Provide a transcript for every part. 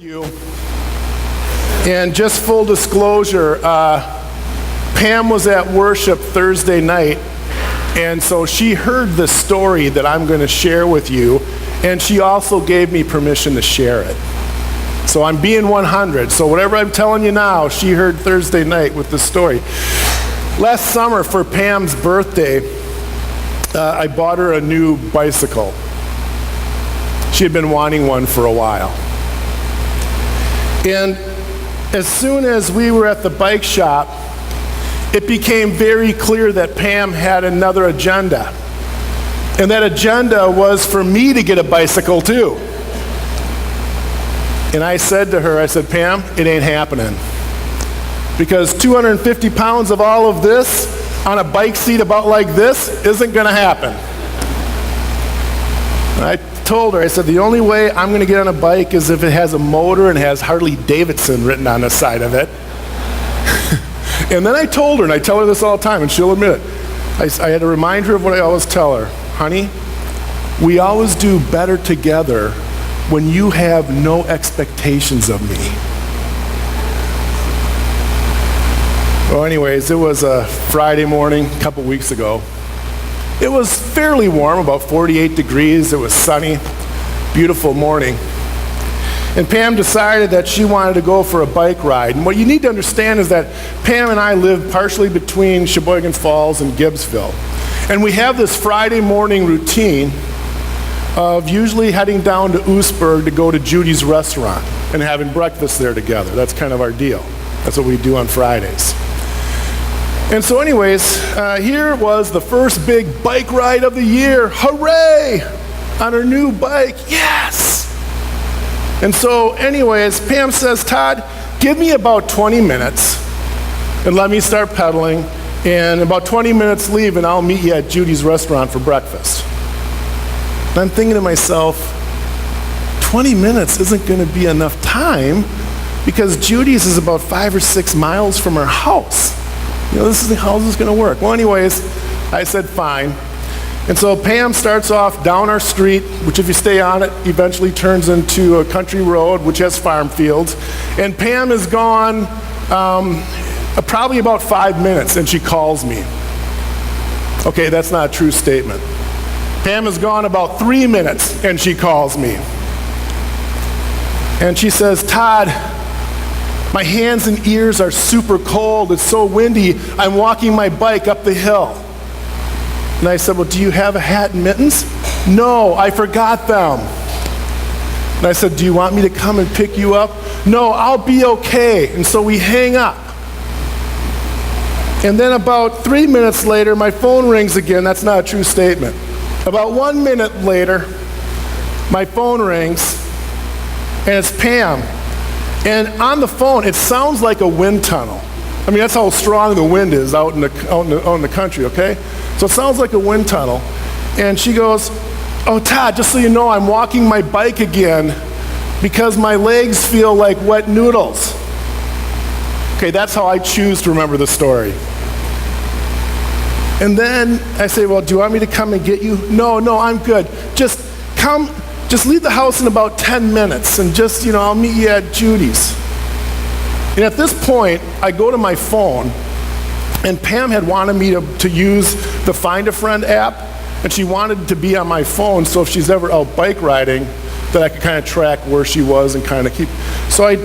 You. And just full disclosure, Pam was at worship Thursday night, and so she heard the story that I'm going to share with you, and she also gave me permission to share it. So I'm being 100. So whatever I'm telling you now, she heard Thursday night with the story. Last summer for Pam's birthday, I bought her a new bicycle. She had been wanting one for a while. And as soon as we were at the bike shop, it became very clear that Pam had another agenda. And that agenda was for me to get a bicycle too. And I said to her, I said, Pam, it ain't happening. Because 250 pounds of all of this on a bike seat about like this isn't gonna happen. And I told her, I said, the only way I'm going to get on a bike is if it has a motor and has Harley Davidson written on the side of it. And then I told her, and I tell her this all the time, and she'll admit it, I had to remind her of what I always tell her. Honey, we always do better together when you have no expectations of me. Well, anyways, it was a Friday morning a couple weeks ago. It was fairly warm, about 48 degrees. It was sunny, beautiful morning. And Pam decided that she wanted to go for a bike ride. And what you need to understand is that Pam and I live partially between Sheboygan Falls and Gibbsville. And we have this Friday morning routine of usually heading down to Oostburg to go to Judy's restaurant and having breakfast there together. That's kind of our deal. That's what we do on Fridays. And so anyways, here was the first big bike ride of the year. Hooray! On her new bike, yes! And so anyways, Pam says, Todd, give me about 20 minutes and let me start pedaling. And about 20 minutes leave and I'll meet you at Judy's restaurant for breakfast. And I'm thinking to myself, 20 minutes isn't gonna be enough time because Judy's is about 5 or 6 miles from her house. You know, how is this going to work? Well, anyways, I said fine. And so Pam starts off down our street, which if you stay on it, eventually turns into a country road, which has farm fields. And Pam is gone probably about 5 minutes, and she calls me. Okay, that's not a true statement. Pam is gone about 3 minutes, and she calls me. And she says, Todd, my hands and ears are super cold. It's so windy. I'm walking my bike up the hill. And I said, well, do you have a hat and mittens? No, I forgot them. And I said, do you want me to come and pick you up? No, I'll be okay. And so we hang up. And then about 3 minutes later, my phone rings again. That's not a true statement. About 1 minute later, my phone rings, and it's Pam. And on the phone, it sounds like a wind tunnel. I mean, that's how strong the wind is out in the country, okay? So it sounds like a wind tunnel. And she goes, oh, Todd, just so you know, I'm walking my bike again because my legs feel like wet noodles. Okay, that's how I choose to remember the story. And then I say, well, do you want me to come and get you? No, I'm good. Just come. Just leave the house in about 10 minutes and just, I'll meet you at Judy's. And at this point, I go to my phone, and Pam had wanted me to use the Find a Friend app, and she wanted to be on my phone so if she's ever out bike riding, that I could kind of track where she was and kind of keep. So I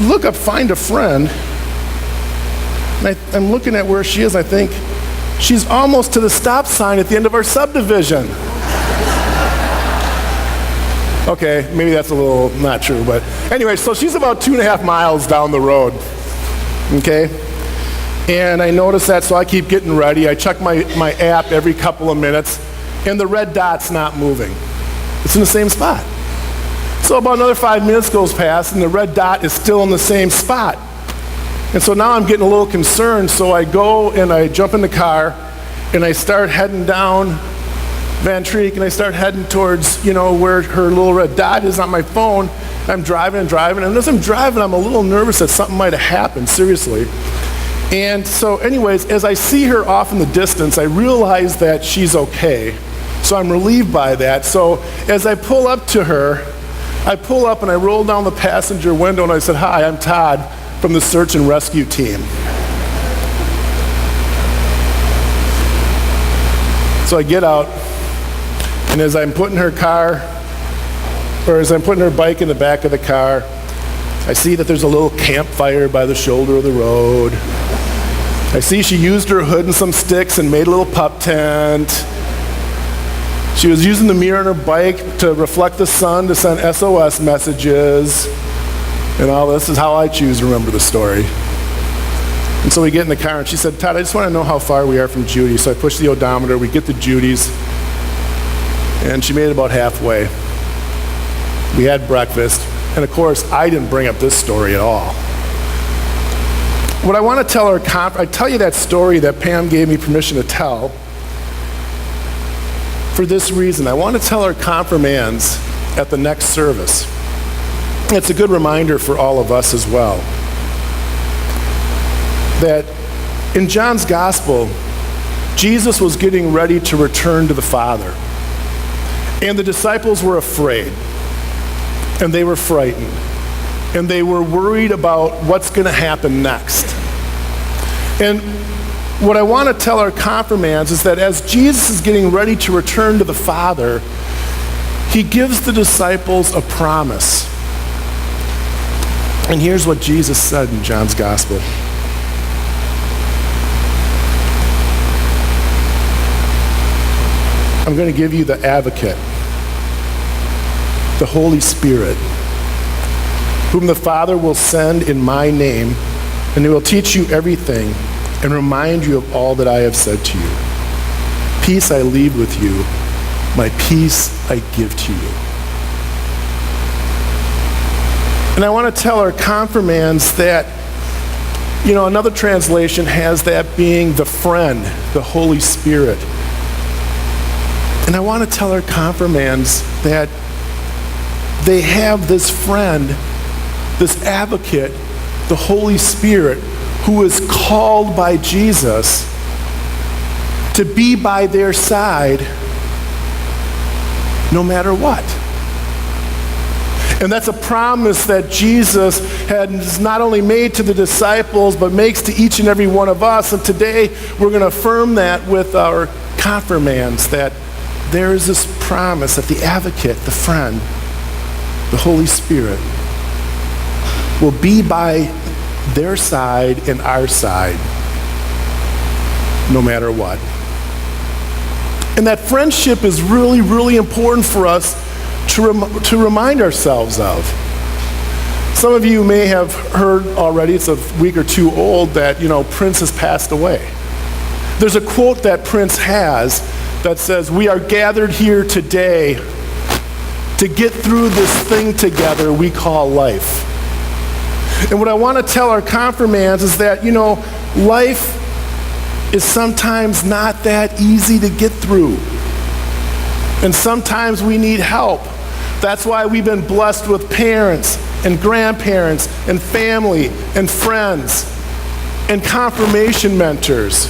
look up Find a Friend, and I'm looking at where she is, I think, she's almost to the stop sign at the end of our subdivision. Okay, maybe that's a little not true, but anyway, so she's about 2.5 miles down the road, okay? And I notice that, so I keep getting ready. I check my app every couple of minutes, and the red dot's not moving. It's in the same spot. So about another 5 minutes goes past, and the red dot is still in the same spot. And so now I'm getting a little concerned, so I go and I jump in the car, and I start heading down Van Treek, and I start heading towards, where her little red dot is on my phone. I'm driving, and as I'm driving, I'm a little nervous that something might have happened, seriously. And so anyways, as I see her off in the distance, I realize that she's okay. So I'm relieved by that. So as I pull up to her, I pull up and I roll down the passenger window and I said, "Hi, I'm Todd from the search and rescue team." So I get out, and as I'm putting her bike in the back of the car, I see that there's a little campfire by the shoulder of the road. I see she used her hood and some sticks and made a little pup tent. She was using the mirror on her bike to reflect the sun to send SOS messages. And all this is how I choose to remember the story. And so we get in the car and she said, "Todd, I just want to know how far we are from Judy." So I push the odometer, we get to Judy's, and she made it about halfway. We had breakfast, and of course, I didn't bring up this story at all. What I want to tell her, I tell you that story that Pam gave me permission to tell for this reason. I want to tell our confirmands at the next service. It's a good reminder for all of us as well, that in John's gospel, Jesus was getting ready to return to the Father. And the disciples were afraid, and they were frightened, and they were worried about what's going to happen next. And what I want to tell our confirmands is that as Jesus is getting ready to return to the Father, he gives the disciples a promise. And here's what Jesus said in John's gospel. "I'm going to give you the advocate, the Holy Spirit, whom the Father will send in my name, and he will teach you everything and remind you of all that I have said to you. Peace I leave with you, my peace I give to you." And I want to tell our confirmands that, another translation has that being the friend, the Holy Spirit. And I want to tell our confirmands that they have this friend, this advocate, the Holy Spirit, who is called by Jesus to be by their side no matter what. And that's a promise that Jesus has not only made to the disciples, but makes to each and every one of us. And today, we're going to affirm that with our confirmands, that there is this promise that the advocate, the friend, the Holy Spirit, will be by their side and our side, no matter what. And that friendship is really, really important for us to remind ourselves of. Some of you may have heard already, it's a week or two old, that, Prince has passed away. There's a quote that Prince has that says, "We are gathered here today to get through this thing together we call life." And what I want to tell our confirmands is that, life is sometimes not that easy to get through. And sometimes we need help. That's why we've been blessed with parents and grandparents and family and friends and confirmation mentors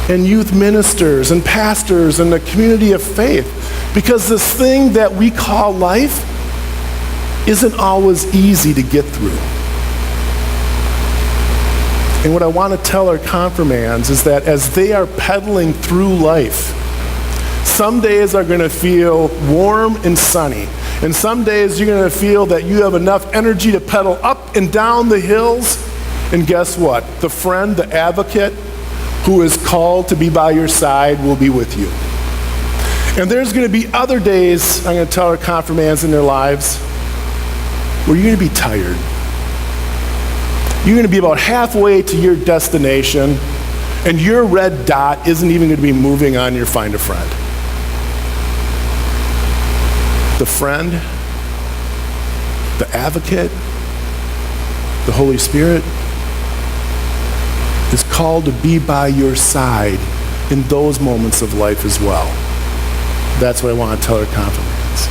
and youth ministers and pastors and the community of faith. Because this thing that we call life isn't always easy to get through. And what I want to tell our confirmands is that as they are pedaling through life, some days are going to feel warm and sunny. And some days you're going to feel that you have enough energy to pedal up and down the hills. And guess what? The friend, the advocate, who is called to be by your side will be with you. And there's going to be other days, I'm going to tell our confirmands in their lives, where you're going to be tired. You're going to be about halfway to your destination, and your red dot isn't even going to be moving on your Find a Friend. The friend, the advocate, the Holy Spirit is called to be by your side in those moments of life as well. That's what I want to tell our confirmands.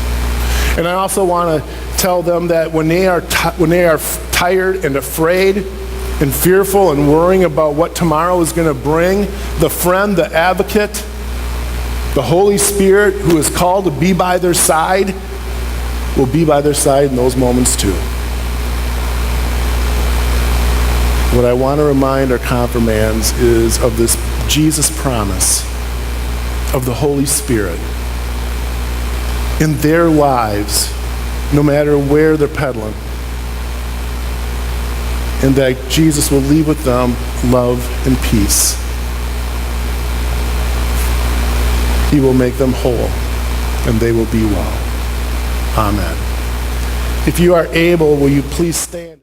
And I also want to tell them that when they are tired and afraid and fearful and worrying about what tomorrow is going to bring, the friend, the advocate, the Holy Spirit who is called to be by their side will be by their side in those moments too. What I want to remind our confirmands is of this Jesus promise of the Holy Spirit in their lives, no matter where they're pedaling, and that Jesus will leave with them love and peace. He will make them whole, and they will be well. Amen. If you are able, will you please stand?